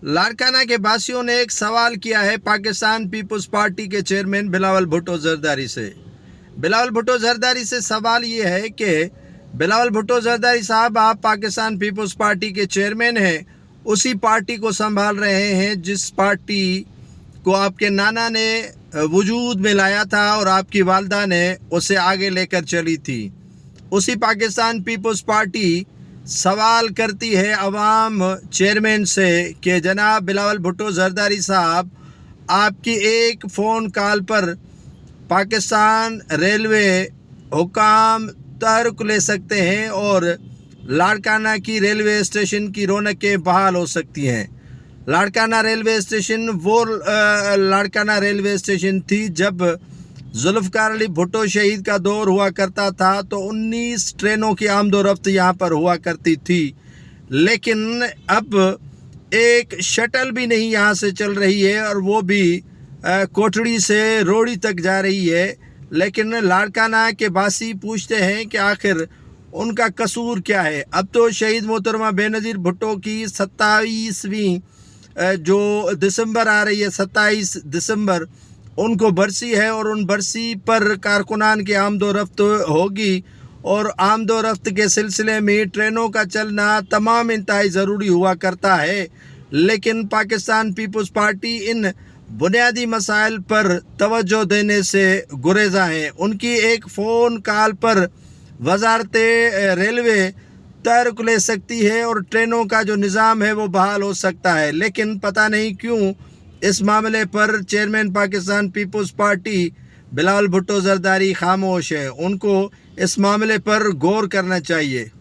लाड़काना के बासियों ने एक सवाल किया है पाकिस्तान पीपल्स पार्टी के चेयरमैन बिलावल भुट्टो जरदारी से। बिलावल भुट्टो जरदारी से सवाल ये है कि बिलावल भुट्टो जरदारी साहब, आप पाकिस्तान पीपल्स पार्टी के चेयरमैन हैं, उसी पार्टी को संभाल रहे हैं जिस पार्टी को आपके नाना ने वजूद में लाया था और आपकी वालदा ने उसे आगे लेकर चली थी। उसी पाकिस्तान पीपल्स पार्टी सवाल करती है अवाम चेयरमैन से कि जनाब बिलावल भुट्टो जरदारी साहब, आपकी एक फ़ोन कॉल पर पाकिस्तान रेलवे हुकाम तहरुक ले सकते हैं और लाड़काना की रेलवे स्टेशन की रौनकें बहाल हो सकती हैं। लाड़काना रेलवे स्टेशन वो लाड़काना रेलवे स्टेशन थी जब जुल्फ़िकार अली भुट्टो शहीद का दौर हुआ करता था तो 19 ट्रेनों की आमदोरफ्त यहाँ पर हुआ करती थी, लेकिन अब एक शटल भी नहीं यहाँ से चल रही है और वो भी कोठड़ी से रोड़ी तक जा रही है। लेकिन लाड़काना के बासी पूछते हैं कि आखिर उनका कसूर क्या है। अब तो शहीद मोहतरमा बेनज़ीर भुट्टो की 27वीं जो दिसंबर आ रही है, 27 दिसंबर उनको बरसी है और उन बरसी पर कारकुनान की आमदोरफ्त होगी और आमदोरफ्त के सिलसिले में ट्रेनों का चलना तमाम इंतहाई ज़रूरी हुआ करता है। लेकिन पाकिस्तान पीपल्स पार्टी इन बुनियादी मसाइल पर तवज्जो देने से गुरेज़ा हैं। उनकी एक फ़ोन कॉल पर वजारत रेलवे तहरुक ले सकती है और ट्रेनों का जो निज़ाम है वो बहाल हो सकता है, लेकिन पता नहीं क्यों इस मामले पर chairman Pakistan Peoples Party Bilawal Bhutto Zardari खामोश है। उनको इस मामले पर गौर करना चाहिए।